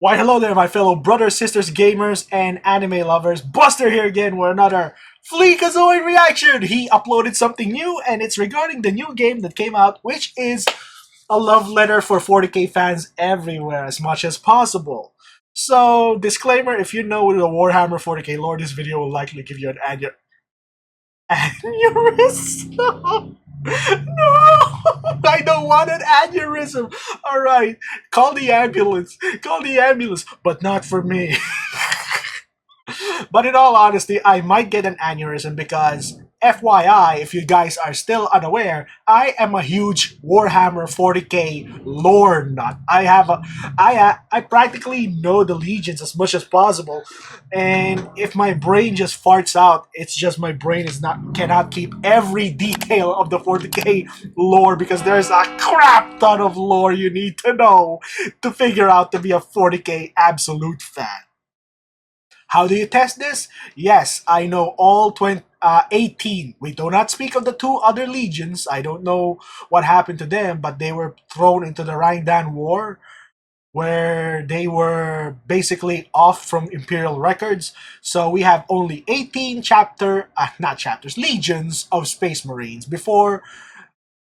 Why, hello there, my fellow brothers, sisters, gamers, and anime lovers. Buster here again with another Fleekazoid reaction. He uploaded something new, and it's regarding the new game that came out, which is a love letter for 40k fans everywhere as much as possible. So, disclaimer, if you know the Warhammer 40k lore, this video will likely give you an aneurysm. No! I don't want an aneurysm. All right, call the ambulance. Call the ambulance, but not for me. But in all honesty, I might get an aneurysm because, FYI, if you guys are still unaware, I am a huge Warhammer 40k lore nut. I practically know the legions as much as possible, and if my brain just farts out, it's just my brain is not cannot keep every detail of the 40k lore because there's a crap ton of lore you need to know to figure out to be a 40k absolute fan. How do you test this? Yes, I know all 18. We do not speak of the two other legions. I don't know what happened to them, but they were thrown into the Rhindan War, where they were basically off from Imperial records. So we have only 18 not chapters, legions of Space Marines before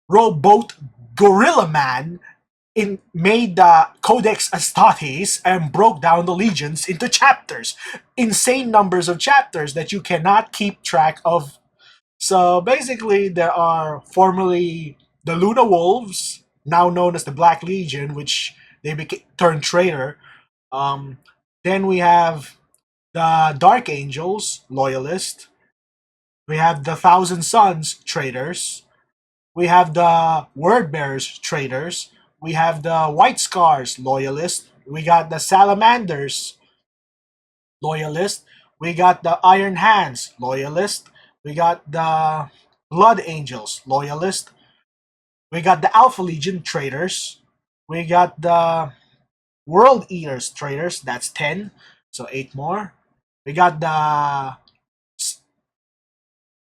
Rowboat Gorilla Man made the Codex Astartes and broke down the legions into chapters. Insane numbers of chapters that you cannot keep track of. So basically, there are formerly the Luna Wolves, now known as the Black Legion, which they turned traitor. Then we have the Dark Angels, loyalist. We have the Thousand Sons, traitors. We have the Word Bearers, traitors. We have the White Scars, loyalists. We got the Salamanders, loyalist. We got the Iron Hands, loyalist. We got the Blood Angels, loyalist. We got the Alpha Legion, traitors. We got the World Eaters, traitors. That's 10, so 8 more. We got the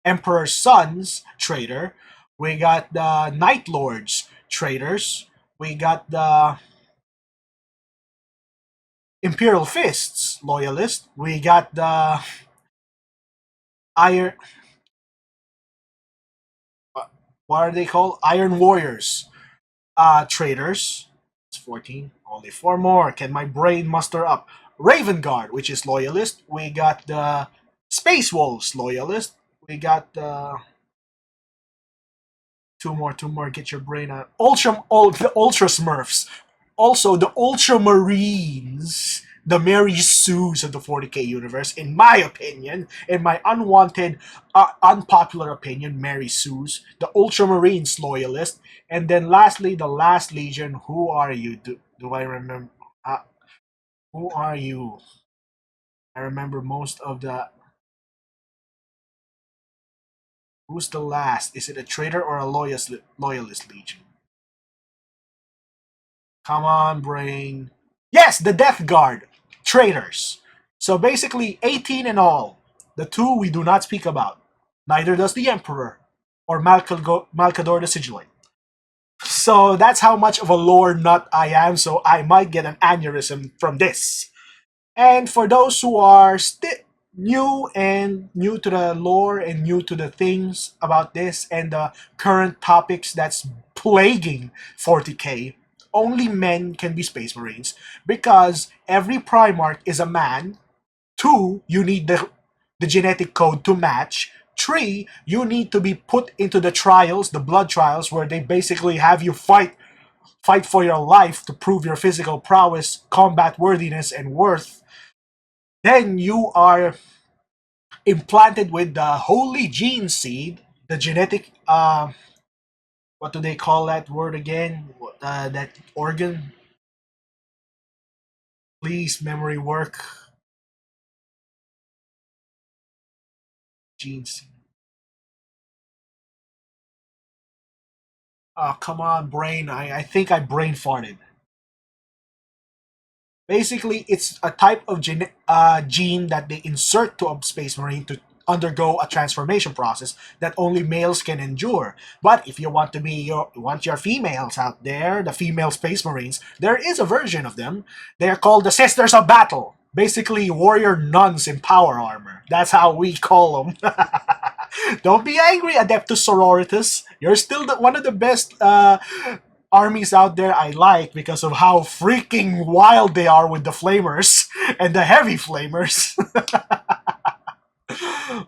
Emperor's Sons, traitor. We got the Night Lords, traitors. We got the Imperial Fists, loyalist. We got the Iron. What are they called? Iron Warriors, traitors. It's 14. Only 4 more. Can my brain muster up? Raven Guard, which is loyalist. We got the Space Wolves, loyalist. We got the two more. Get your brain out. The Ultra Smurfs. Also, the Ultramarines, the Mary Sues of the 40k universe, in my opinion, in my unwanted, unpopular opinion, Mary Sues, the Ultramarines loyalist, and then lastly, the Last Legion. Who are you? Do I remember? Who are you? I remember most of the. Who's the last? Is it a traitor or a loyalist legion? Come on, brain. Yes, the Death Guard. Traitors. So basically, 18 in all. The two we do not speak about. Neither does the Emperor or Malcador the Sigillate. So that's how much of a lore nut I am, so I might get an aneurysm from this. And for those who are new to the lore and new to the things about this and the current topics that's plaguing 40k, only men can be Space Marines because every Primarch is a man. 2, you need the genetic code to match. 3, you need to be put into the trials, the blood trials, where they basically have you fight for your life to prove your physical prowess, combat worthiness, and worth. Then you are implanted with the holy gene seed, the genetic, what do they call that word again? That organ? Please, memory work. Gene seed. Oh, come on, brain. I think I brain farted. Basically, it's a type of gene that they insert to a Space Marine to undergo a transformation process that only males can endure. But if you want to be want your females out there, the female Space Marines, there is a version of them. They are called the Sisters of Battle. Basically, warrior nuns in power armor. That's how we call them. Don't be angry, Adeptus Sororitas. You're still one of the best armies out there I like because of how freaking wild they are with the flamers and the heavy flamers.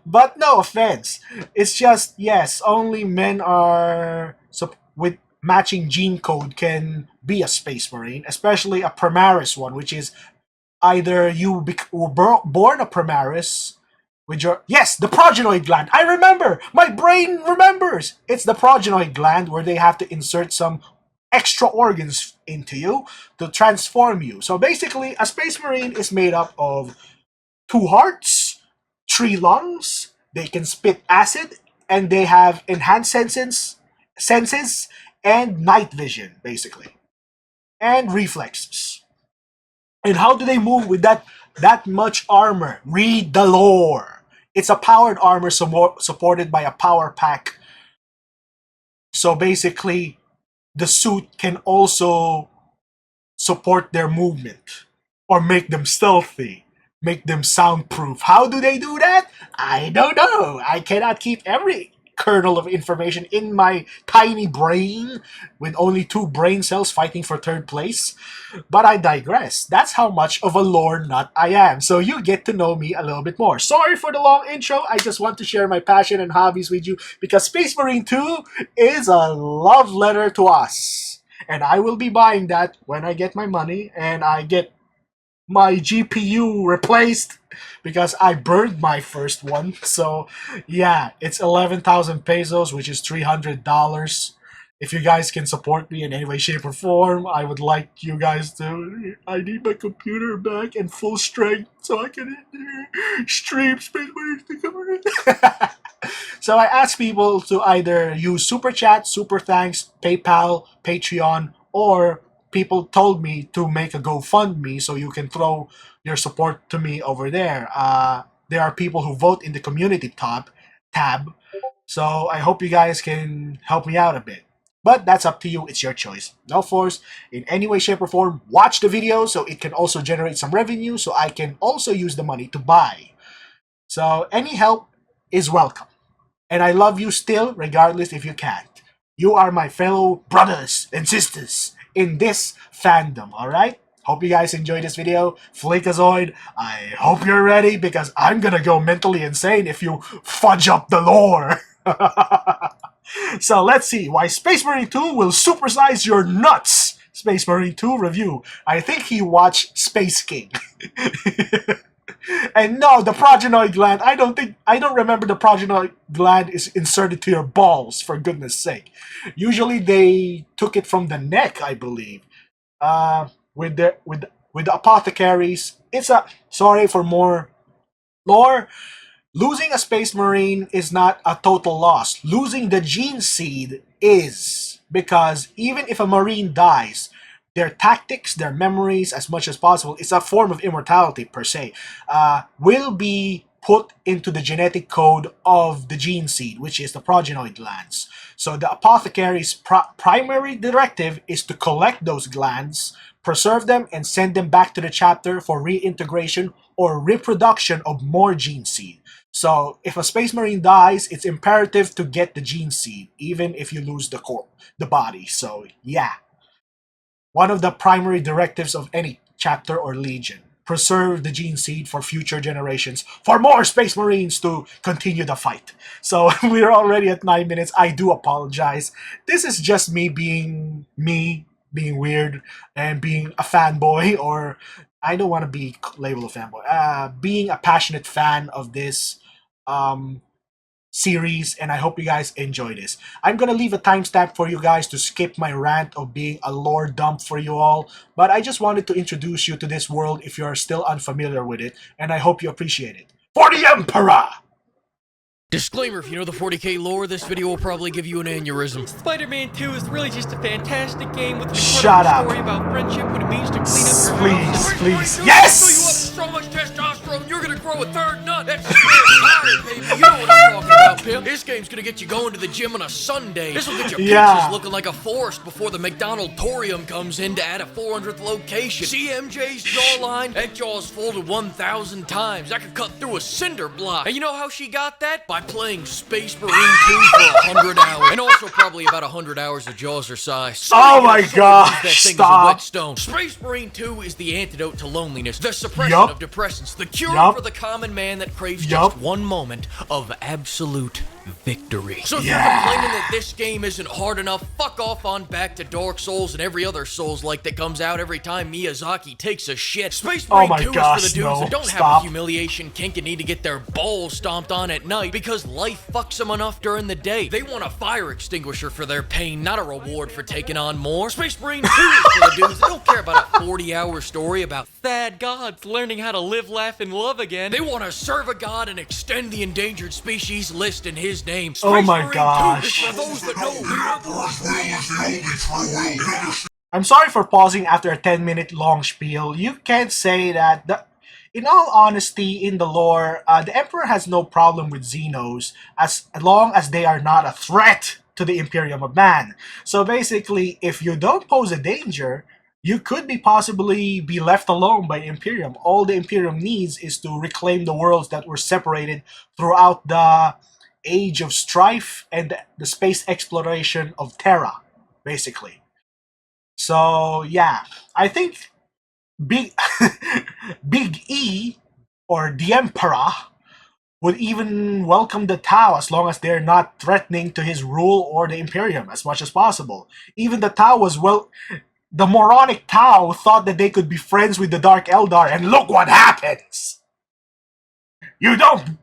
But no offense. It's just, yes, only men are with matching gene code can be a Space Marine, especially a Primaris one, which is either you were born a Primaris with your... Yes, the progenoid gland. I remember! My brain remembers! It's the progenoid gland where they have to insert some extra organs into you to transform you. So basically, a Space Marine is made up of 2 hearts, 3 lungs, they can spit acid, and they have enhanced senses and night vision, basically. And reflexes. And how do they move with that much armor? Read the lore. It's a powered armor supported by a power pack. So basically, the suit can also support their movement or make them stealthy, make them soundproof. How do they do that? I don't know. I cannot keep every kernel of information in my tiny brain with only 2 brain cells fighting for 3rd place. But I digress. That's how much of a lore nut I am. So you get to know me a little bit more. Sorry for the long intro. I just want to share my passion and hobbies with you because Space Marine 2 is a love letter to us. And I will be buying that when I get my money and I get my GPU replaced because I burned my first one. So yeah, it's 11,000 pesos, which is $300. If you guys can support me in any way, shape, or form, I would like you guys to... I need my computer back in full strength so I can stream Space Marine. So I ask people to either use Super Chat, Super Thanks, PayPal, Patreon, or people told me to make a GoFundMe so you can throw your support to me over there. There are people who vote in the community tab. So I hope you guys can help me out a bit. But that's up to you. It's your choice. No force in any way, shape, or form. Watch the video so it can also generate some revenue so I can also use the money to buy. So any help is welcome. And I love you still, regardless if you can't. You are my fellow brothers and sisters in this fandom, alright? Hope you guys enjoyed this video. Flakeazoid, I hope you're ready because I'm gonna go mentally insane if you fudge up the lore. So let's see why Space Marine 2 will supersize your nuts. Space Marine 2 review. I think he watched Space King. And no, the progenoid gland, I don't remember the progenoid gland is inserted to your balls, for goodness sake. Usually they took it from the neck, I believe. With the apothecaries, it's a... Sorry for more lore. Losing a Space Marine is not a total loss. Losing the gene seed is, because even if a Marine dies, their tactics, their memories, as much as possible, it's a form of immortality per se, will be put into the genetic code of the gene seed, which is the progenoid glands. So the apothecary's primary directive is to collect those glands, preserve them, and send them back to the chapter for reintegration or reproduction of more gene seed. So if a Space Marine dies, it's imperative to get the gene seed, even if you lose the body. So yeah. One of the primary directives of any chapter or legion. Preserve the gene seed for future generations, for more Space Marines to continue the fight. So we're already at 9 minutes. I do apologize. This is just me being weird, and being a fanboy, or I don't want to be labeled a fanboy. Being a passionate fan of this series, and I hope you guys enjoy this. I'm gonna leave a timestamp for you guys to skip my rant of being a lore dump for you all, but I just wanted to introduce you to this world if you're still unfamiliar with it, and I hope you appreciate it. For the Emperor! Disclaimer, if you know the 40k lore, this video will probably give you an aneurysm. Spider-Man 2 is really just a fantastic game with an Shut incredible up. story about friendship, what it means to clean up your house. Please, please. Yes! So much testosterone, you're gonna grow a third nut. That's tired, baby. You know what I'm talking about, pimp. This game's gonna get you going to the gym on a Sunday. This will get your pizzas looking like a forest before the McDonald'torium comes in to add a 400th location. See MJ's jawline? That jaw's folded 1,000 times. I could cut through a cinder block. And you know how she got that? By playing Space Marine 2 for 100 hours. And also probably about 100 hours of Jaws-er-size. So oh my gosh, stop. Whetstone. Space Marine 2 is the antidote to loneliness, the suppression of depressants, the cure for the common man that craves just one moment of absolute victory. So if you're complaining that this game isn't hard enough, fuck off on back to Dark Souls and every other Souls-like that comes out every time Miyazaki takes a shit. Space Marine 2 is for the dudes that don't have a humiliation kink and need to get their balls stomped on at night because life fucks them enough during the day. They want a fire extinguisher for their pain, not a reward for taking on more. Space Marine 2 is for the dudes that don't care about a 40-hour story about Thad gods learning how to live, laugh, and love again. They want to serve a god and extend the endangered species list in his name. Space oh my Marine gosh. 2 is for those that know. I'm sorry for pausing after a 10-minute long spiel. You can't say that. In all honesty, in the lore, the Emperor has no problem with Xenos as long as they are not a threat to the Imperium of Man. So basically, if you don't pose a danger, you could possibly be left alone by Imperium. All the Imperium needs is to reclaim the worlds that were separated throughout the Age of Strife and the space exploration of Terra, basically. So yeah, I think Big E or the Emperor would even welcome the Tau as long as they're not threatening to his rule or the Imperium as much as possible. Even the Tau was the moronic Tau thought that they could be friends with the Dark Eldar, and look what happens! You don't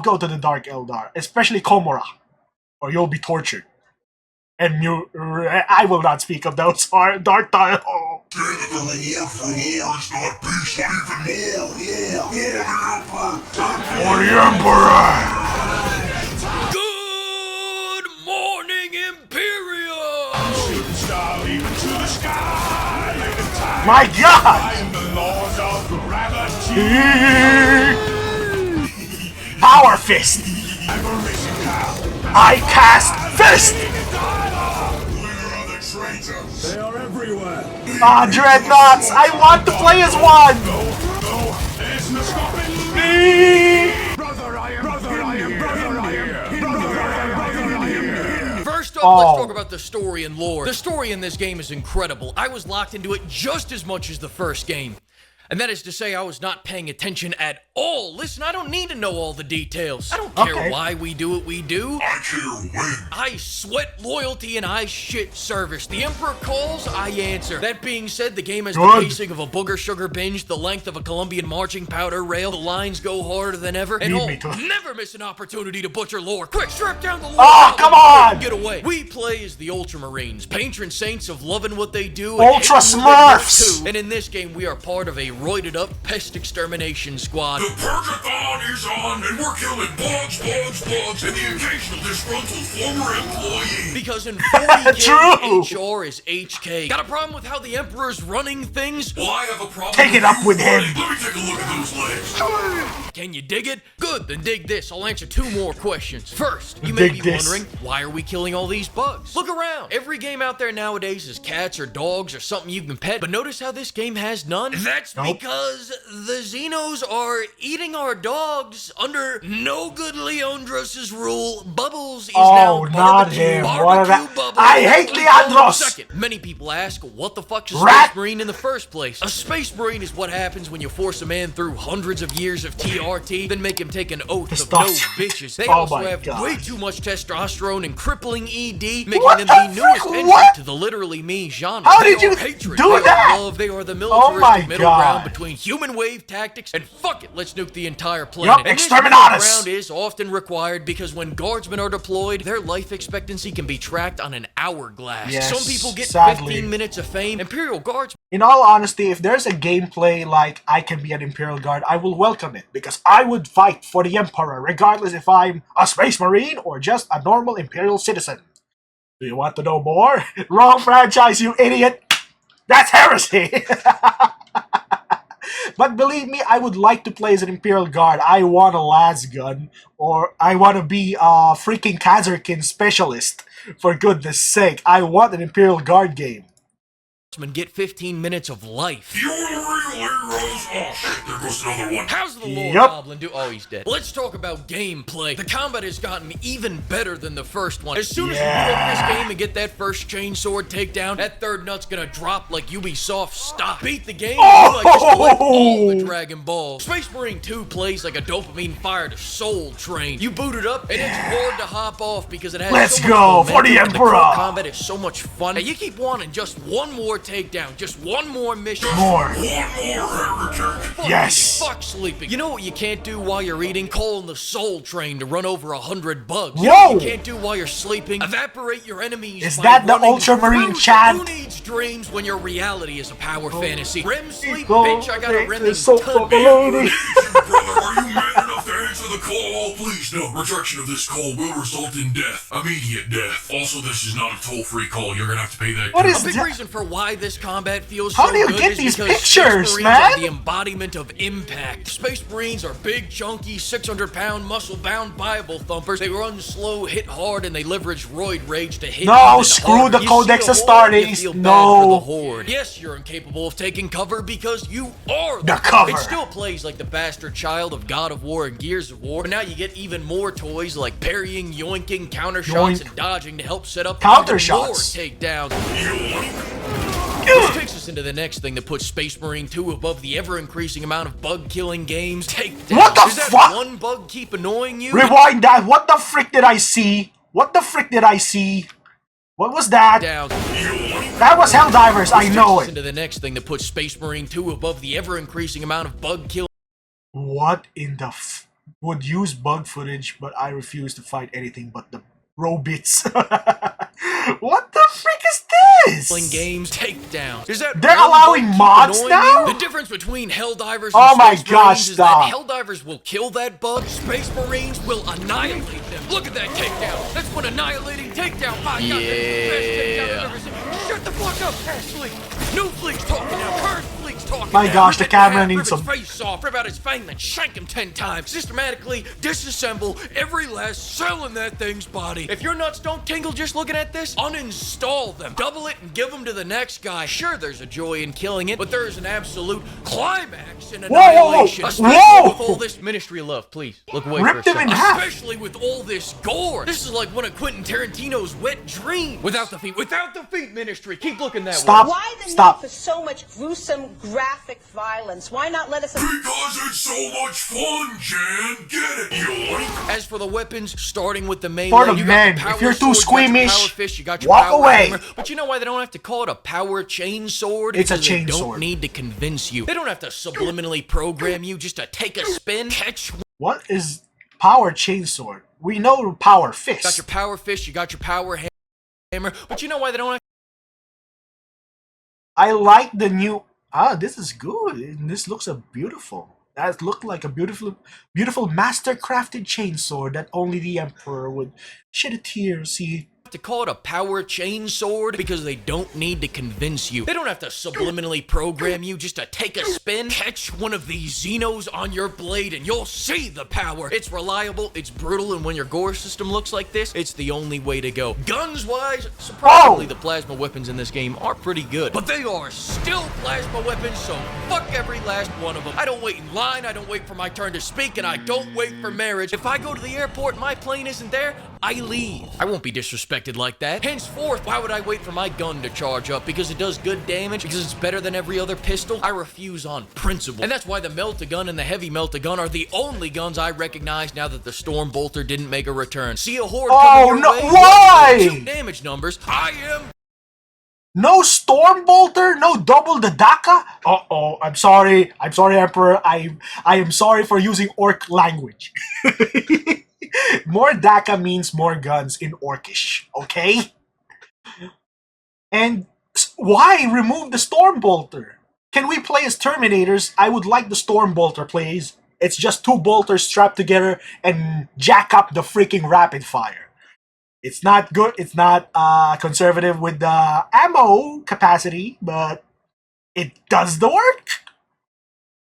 go to the Dark Eldar, especially Komora, or you'll be tortured. And I will not speak of those Dark Tau. For the Emperor! Good morning, Imperium! My God! Power Fist! I cast Fist! They are everywhere. Dreadnoughts! I want to play as one! First up, let's talk about the story and lore. The story in this game is incredible. I was locked into it just as much as the first game. And that is to say, I was not paying attention at all. Listen, I don't need to know all the details. I don't care why we do what we do. I care when. I sweat loyalty and I shit service. The Emperor calls, I answer. That being said, the game has the pacing of a booger sugar binge, the length of a Colombian marching powder rail, the lines go harder than ever, and never miss an opportunity to butcher lore. Quick, strap down the lore. Oh, come on! Get away. We play as the Ultramarines, patron saints of loving what they do. Ultra Smurfs! And in this game, we are part of a roided up pest extermination squad. The Purgathon is on, and we're killing bugs, and the occasional disgruntled former employee. Because in 40K, HR is HK. Got a problem with how the Emperor's running things? Well, I have a problem. Take it up with him. Let me take a look at those legs. Can you dig it? Good, then dig this. I'll answer two more questions. First, you may be wondering, why are we killing all these bugs? Look around. Every game out there nowadays is cats or dogs or something you can pet, but notice how this game has none? That's because the Xenos are eating our dogs under no good Leandros' rule. Bubbles is now not him. Bubbles. I hate Leandros! Second, many people ask, what the fuck's a Space Marine in the first place? A Space Marine is what happens when you force a man through hundreds of years of TRT, then make him take an oath of no bitches. They also have way too much testosterone and crippling ED, making them the newest entry to the literally me genre. How did you do that? They are the militaristic middle ground between human wave tactics and fuck it, let's nuke the entire planet. And this middle ground is often required because when guardsmen are deployed, their life expectancy can be tracked on an hourglass. Some people get 15 minutes of fame. Imperial Guards. In all honesty, if there's a gameplay like I can be an Imperial Guard, I will welcome it because I would fight for the Emperor regardless if I'm a Space Marine or just a normal Imperial citizen. Do you want to know more? Wrong franchise, you idiot! That's heresy! But believe me, I would like to play as an Imperial Guard. I want a las gun, or I want to be a freaking Kazarkin specialist. For goodness sake, I want an Imperial Guard game. Get 15 minutes of life. You're the real heroes. Oh shit, there goes another one. How's the Lord Yup. Goblin do? Oh, he's dead. Let's talk about gameplay. The combat has gotten even better than the first one. As soon as you boot up this game and get that first chainsword takedown, that third nut's gonna drop like Ubisoft stock. Beat the game, and you might just collect all the Dragon Balls. Space Marine 2 plays like a dopamine-fired soul train. You boot it up, and it's hard to hop off because it has Let's so much go momentum, for the and Emperor. core combat is so much fun. And you keep wanting just one more takedown, just one more mission. More. One more heretic. Yes. Fuck sleeping. You know what you can't do while you're eating? Call in the soul train to run over 100 bugs. Whoa. You know what you can't do while you're sleeping? Evaporate your enemies. Is by that the running Ultramarine through chant? them. Who needs dreams when your reality is a power fantasy? REM sleep, Go bitch. I got a REM so ton. lady. Brother, are you man enough to answer the call? Please note, rejection of this call will result in death. Immediate death. Also, this is not a toll-free call. You're gonna have to pay that. What too. is A big that? reason for why this combat feels How so do you good get is these because pictures, Space Marines man? are the embodiment of impact. Space Marines are big, chunky, 600-pound, muscle-bound Bible thumpers. They run slow, hit hard, and they leverage roid rage to hit No, even screw harder. the You Codex see a Astartes. horde, you feel bad No. for the horde. Yes, you're incapable of taking cover because you are The cover. It still plays like the bastard child of God of War and Gears of War, but now you get even more toys like parrying, yoinking, counter shots, Yoink. and dodging to help set up Counter even more shots. takedowns. Yoink. Which takes us into the next thing that puts Space Marine 2 above the ever-increasing amount of bug-killing games. Takedowns. What the Does that fuck? one bug keep annoying you? Rewind that. What the frick did I see? What the frick did I see? What was that? Down. That was Helldivers. I Which know takes us it. into the next thing that puts Space Marine 2 above the ever-increasing amount of bug-killing. What in the would use bug footage, but I refuse to fight anything but the robits. What the frick is this? Games takedowns. Is that They're one allowing bug keep mods annoying now? you? The difference between Helldivers Oh and my Space gosh, Marines is that stop. Helldivers will kill that bug, Space Marines will annihilate them. Look at that takedown. That's one annihilating takedown. My God, that's the best takedown I've ever seen. Shut the fuck up, Ash Fleet. New Fleet's talking now. Current Fleet's talking My now. gosh, the Rip camera it in half, needs rip some- his face off, rip out his fang, then shank him 10 times. Systematically disassemble every last cell in that thing's body. If your nuts don't tingle just looking at this, uninstall them. Double it and give them to the next guy. Sure, there's a joy in killing it, but there is an absolute climax in annihilation. Especially Whoa! with all this Ministry of Love, please. Look away Ripped for a him in second. half. Especially with all this gore. This is like one of Quentin Tarantino's wet dreams. Without the feet, Ministry. Keep looking that Stop. way. Why the Stop. need for so much gruesome graphic violence? Why not let us... Because it's so much fun, Jan. Get it, yoink. As for the weapons, starting with the main For the you men, got the power if you're too sword, you got your squeamish, power fist, you got your walk power away. hammer. But you know why they don't have to call it a power chain sword? It's a Because chain they don't sword. need to convince you. They don't have to subliminally program you just to take a spin, catch. What is power chainsword? We know power fist. Got your power fist, you got your power hammer. But you know why they don't have I like the new. This is good. This looks beautiful. That looked like a beautiful, master crafted chainsword that only the Emperor would shed a tear. See. to call it a power chain sword because they don't need to convince you. They don't have to subliminally program you just to take a spin, catch one of these Xenos on your blade, and you'll see the power. It's reliable, it's brutal, and when your gore system looks like this, it's the only way to go. Guns-wise, surprisingly, the plasma weapons in this game are pretty good, but they are still plasma weapons, so fuck every last one of them. I don't wait in line, I don't wait for my turn to speak, and I don't wait for marriage. If I go to the airport and my plane isn't there, I leave. I won't be disrespected like that. Henceforth, why would I wait for my gun to charge up? Because it does good damage? Because it's better than every other pistol? I refuse on principle. And that's why the melt-a-gun and the heavy melt-a-gun are the only guns I recognize now that the Storm Bolter didn't make a return. See a horde coming your no, way? why? Shoot damage numbers. I am... No Storm Bolter? No double the Daka? Uh-oh, I'm sorry, Emperor. I am sorry for using orc language. More Daka means more guns in Orcish, okay? And why remove the Storm Bolter? Can we play as Terminators? I would like the Storm Bolter, please. It's just two bolters strapped together and jack up the freaking rapid fire. It's not good. It's not conservative with the ammo capacity, but it does the work.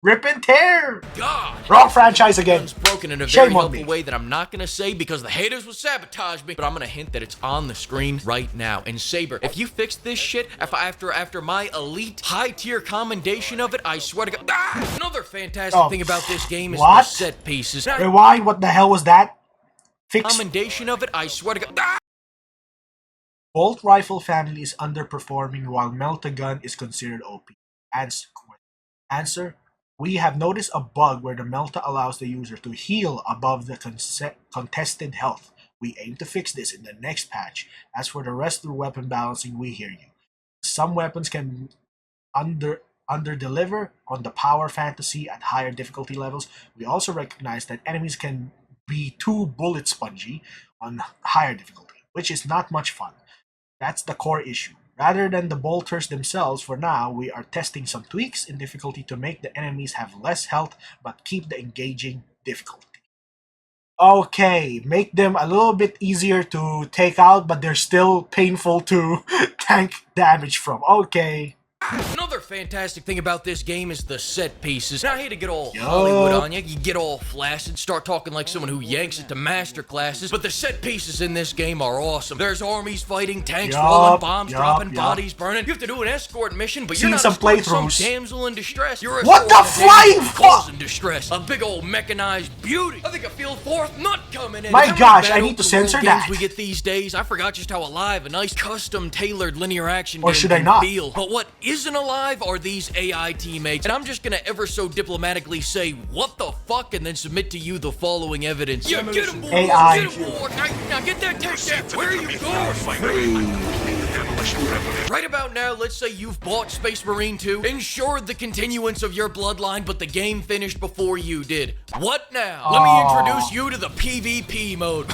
Rip and tear. God. Wrong franchise again. Gun's broken in a Shame very on helpful me. way that I'm not gonna say because the haters will sabotage me, but I'm gonna hint that it's on the screen right now. And Saber, if you fix this shit after my elite high tier commendation of it, I swear to God. Another fantastic thing about this game is the set pieces. Wait, why? What the hell was that? Commendation of it, I swear to God. Bolt rifle family is underperforming while Melta-gun is considered OP. Answer. We have noticed a bug where the Melta allows the user to heal above the contested health. We aim to fix this in the next patch. As for the rest of the weapon balancing, we hear you. Some weapons can under-deliver on the power fantasy at higher difficulty levels. We also recognize that enemies can be too bullet spongy on higher difficulty, which is not much fun. That's the core issue. Rather than the bolters themselves, for now, we are testing some tweaks in difficulty to make the enemies have less health but keep the engaging difficulty. Okay, make them a little bit easier to take out, but they're still painful to tank damage from. Okay. Another fantastic thing about this game is the set pieces. Now, I hate to get all Hollywood on you. You get all flaccid, start talking like someone who yanks it to master classes. But the set pieces in this game are awesome. There's armies fighting, tanks rolling, bombs dropping, bodies burning. You have to do an escort mission, but you're not some damsel in distress. You're a what the flying fuck? In distress. A big old mechanized beauty. I think I feel fourth nut coming in. My gosh, I need to censor that. We get these days. I forgot just how alive a nice custom tailored linear action or game should I not feel. But what isn't alive are these AI teammates, and I'm just gonna ever so diplomatically say what the fuck and then submit to you the following evidence. Yeah, get him, boy. AI. Get him, boy. Now get that takedown. Where are you going? Right about now, let's say you've bought Space Marine 2, ensured the continuance of your bloodline, but the game finished before you did. What now? Let me introduce you to the PvP mode.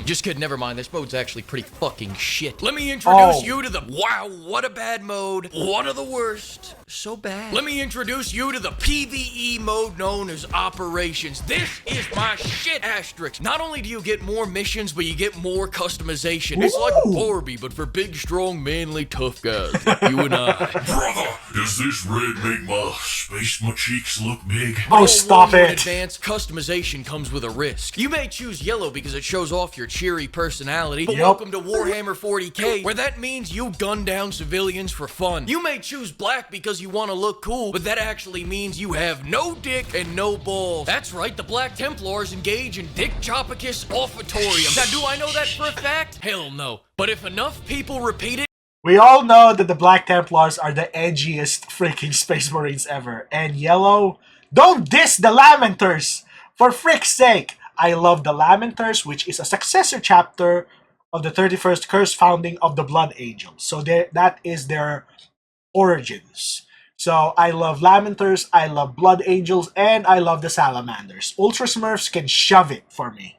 Just kidding, never mind. This mode's actually pretty fucking shit. Let me introduce you to the wow, what a bad mode. One of the worst. So bad. Let me introduce you to the PvE mode known as Operations. This is my shit, asterisk. Not only do you get more missions, but you get more customization. It's like Barbie, but for big, strong, manly, tough guys like you and I. Brother, does this red make my cheeks look big? Oh, stop it. In advance, customization comes with a risk. You may choose yellow because it shows off your cheery personality, but welcome to Warhammer 40k, where that means you gun down civilians for fun. You may choose black because you want to look cool, but that actually means you have no dick and no balls. That's right, the Black Templars engage in Dick Chopicus Offitorium. Now, do I know that for a fact? Hell no. But if enough people repeat it, we all know that the Black Templars are the edgiest freaking Space Marines ever. And yellow, don't diss the Lamenters! For frick's sake! I love the Lamenters, which is a successor chapter of the 31st Curse founding of the Blood Angels. So that is their origins. So I love Lamenters, I love Blood Angels, and I love the Salamanders. Ultra Smurfs can shove it for me.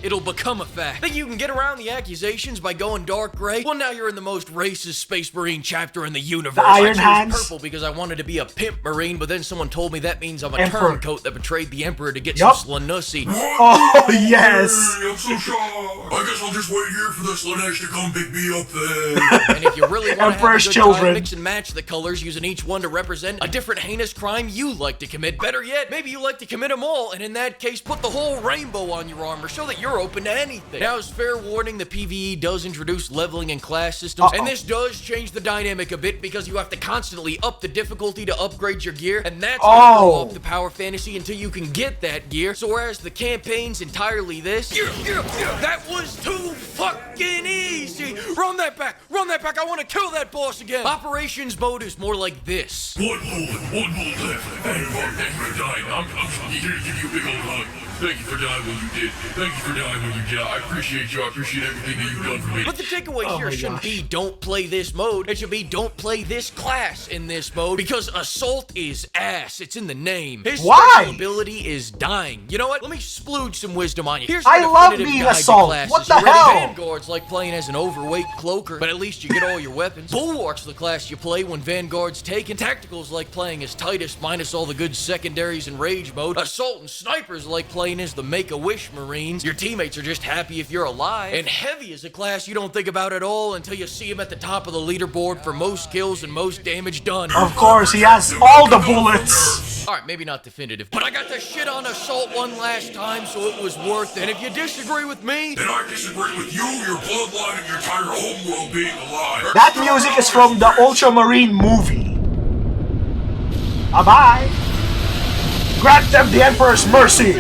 It'll become a fact. Think you can get around the accusations by going dark gray? Well, now you're in the most racist Space Marine chapter in the universe. The Iron I chose Hands. purple because I wanted to be a pimp Marine, but then someone told me that means I'm a Emperor. turncoat that betrayed the Emperor to get some Slanussy. Oh, yes! I'm so shocked. I guess I'll just wait here for the Slanesh to come pick me up then. And if you really want to have a Emperor's good children. time, mix and match the colors, using each one to represent a different heinous crime you like to commit. Better yet, maybe you like to commit them all, and in that case, put the whole rainbow on your armor so that you're open to anything. Now, as fair warning, the PvE does introduce leveling and class systems, and this does change the dynamic a bit because you have to constantly up the difficulty to upgrade your gear, and that's gonna throw off the power fantasy until you can get that gear. So whereas the campaign's entirely this, that was too fucking easy. Run that back, I want to kill that boss again. Operations mode is more like this. One bullet left. Thank you for dying. I'm here to give you a big old hug. Thank you for dying when you did. Thank you for dying when you did. I appreciate you. I appreciate everything that you've done for me. But the takeaway here shouldn't be don't play this mode. It should be don't play this class in this mode because Assault is ass. It's in the name. His special ability is dying. You know what? Let me splooge some wisdom on you. Here's I love being Assault. What the hell? Vanguard's like playing as an overweight cloaker, but at least you get all your weapons. Bulwark's the class you play when Vanguard's taken. Tactical's like playing as Titus minus all the good secondaries in Rage mode. Assault and Sniper's like playing playing as the Make-A-Wish Marines. Your teammates are just happy if you're alive. And Heavy is a class you don't think about at all until you see him at the top of the leaderboard for most kills and most damage done. Of course, he has all the bullets. Alright, maybe not definitive, but I got the shit on Assault one last time, so it was worth it. And if you disagree with me, then I disagree with you, your bloodline, and your entire homeworld being alive. That music is from the Ultramarine movie. Bye-bye. Grant them the Emperor's mercy.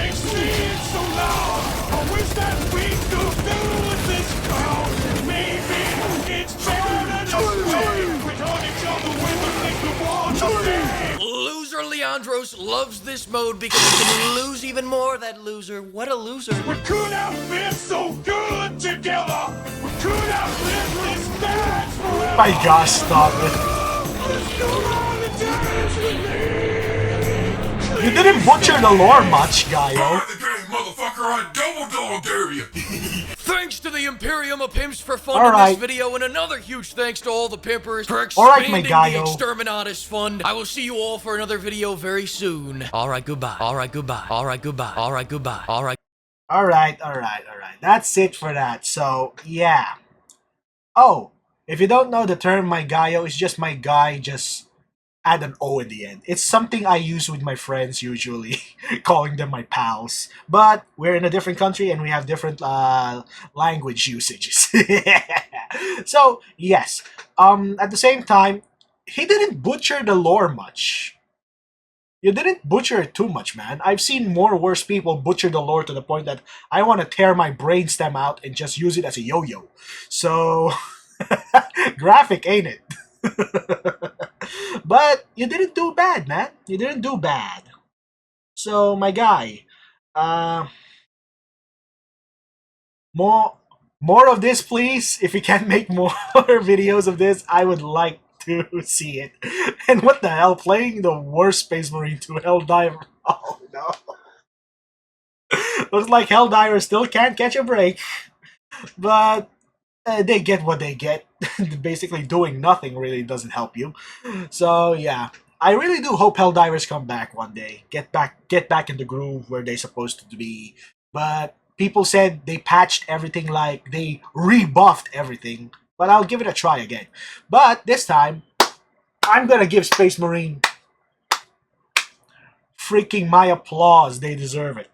Loser Leandros loves this mode because he can lose even more. That loser. What a loser. We could have been so good together. We could have lived this dance forever. My gosh, stop it. You didn't butcher the lore much, Gaio. The game, motherfucker, I double dog dare you. Thanks to the Imperium of Pimps for funding this video, and another huge thanks to all the pimpers for expanding the Exterminatus Fund. I will see you all for another video very soon. Alright, goodbye. Alright, goodbye. Alright, goodbye. Alright, goodbye. Alright. Alright. That's it for that. So, yeah. Oh, if you don't know the term my Gaio, it's just my guy, just add an O in the end. It's something I use with my friends usually, calling them my pals. But we're in a different country and we have different language usages. So, yes. At the same time, he didn't butcher the lore much. You didn't butcher it too much, man. I've seen more worse people butcher the lore to the point that I want to tear my brainstem out and just use it as a yo-yo. So, graphic, ain't it? But you didn't do bad, man. You didn't do bad. So, my guy, more of this, please. If you can't make more videos of this, I would like to see it. And what the hell? Playing the worst Space Marine 2 Helldiver. Oh, no. Looks like Helldiver still can't catch a break. But they get what they get. Basically doing nothing really doesn't help you. So yeah, I really do hope Helldivers come back one day. Get back in the groove where they're supposed to be. But people said they patched everything, like they rebuffed everything. But I'll give it a try again. But this time, I'm gonna give Space Marine freaking my applause. They deserve it.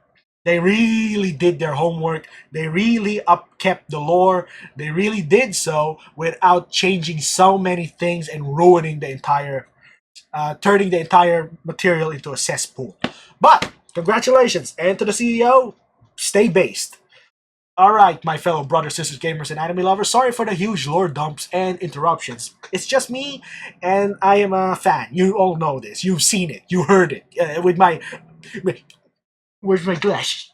They really did their homework. They really upkept the lore. They really did so without changing so many things and ruining the entire, turning the entire material into a cesspool. But congratulations, and to the CEO, stay based. Alright, my fellow brothers, sisters, gamers, and anime lovers, sorry for the huge lore dumps and interruptions. It's just me, and I am a fan. You all know this. You've seen it. You heard it. With my... Where's my glass?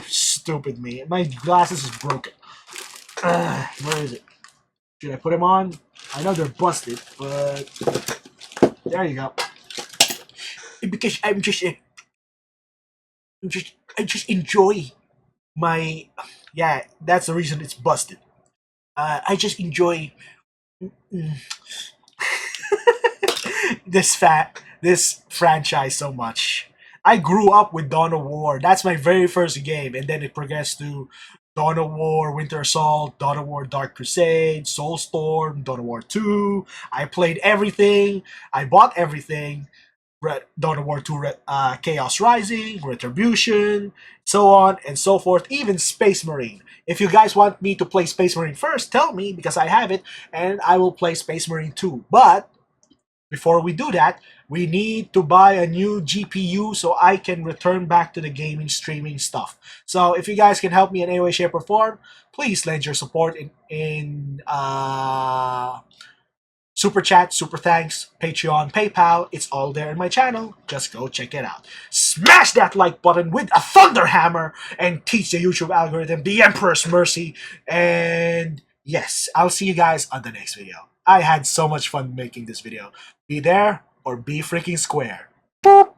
Stupid me. My glasses is broken. Where is it? Should I put them on? I know they're busted, but... There you go. Because I just enjoy my... Yeah, that's the reason it's busted. I just enjoy... this franchise so much. I grew up with Dawn of War. That's my very first game, and then it progressed to Dawn of War, Winter Assault, Dawn of War, Dark Crusade, Soulstorm, Dawn of War 2. I played everything. I bought everything. Dawn of War 2, Chaos Rising, Retribution, so on and so forth, even Space Marine. If you guys want me to play Space Marine first, tell me, because I have it, and I will play Space Marine 2. But before we do that, we need to buy a new GPU so I can return back to the gaming streaming stuff. So if you guys can help me in any way, shape, or form, please lend your support in Super Chat, Super Thanks, Patreon, PayPal. It's all there in my channel. Just go check it out. Smash that like button with a thunder hammer and teach the YouTube algorithm the Emperor's mercy. And yes, I'll see you guys on the next video. I had so much fun making this video. Be there or be freaking square. Boop.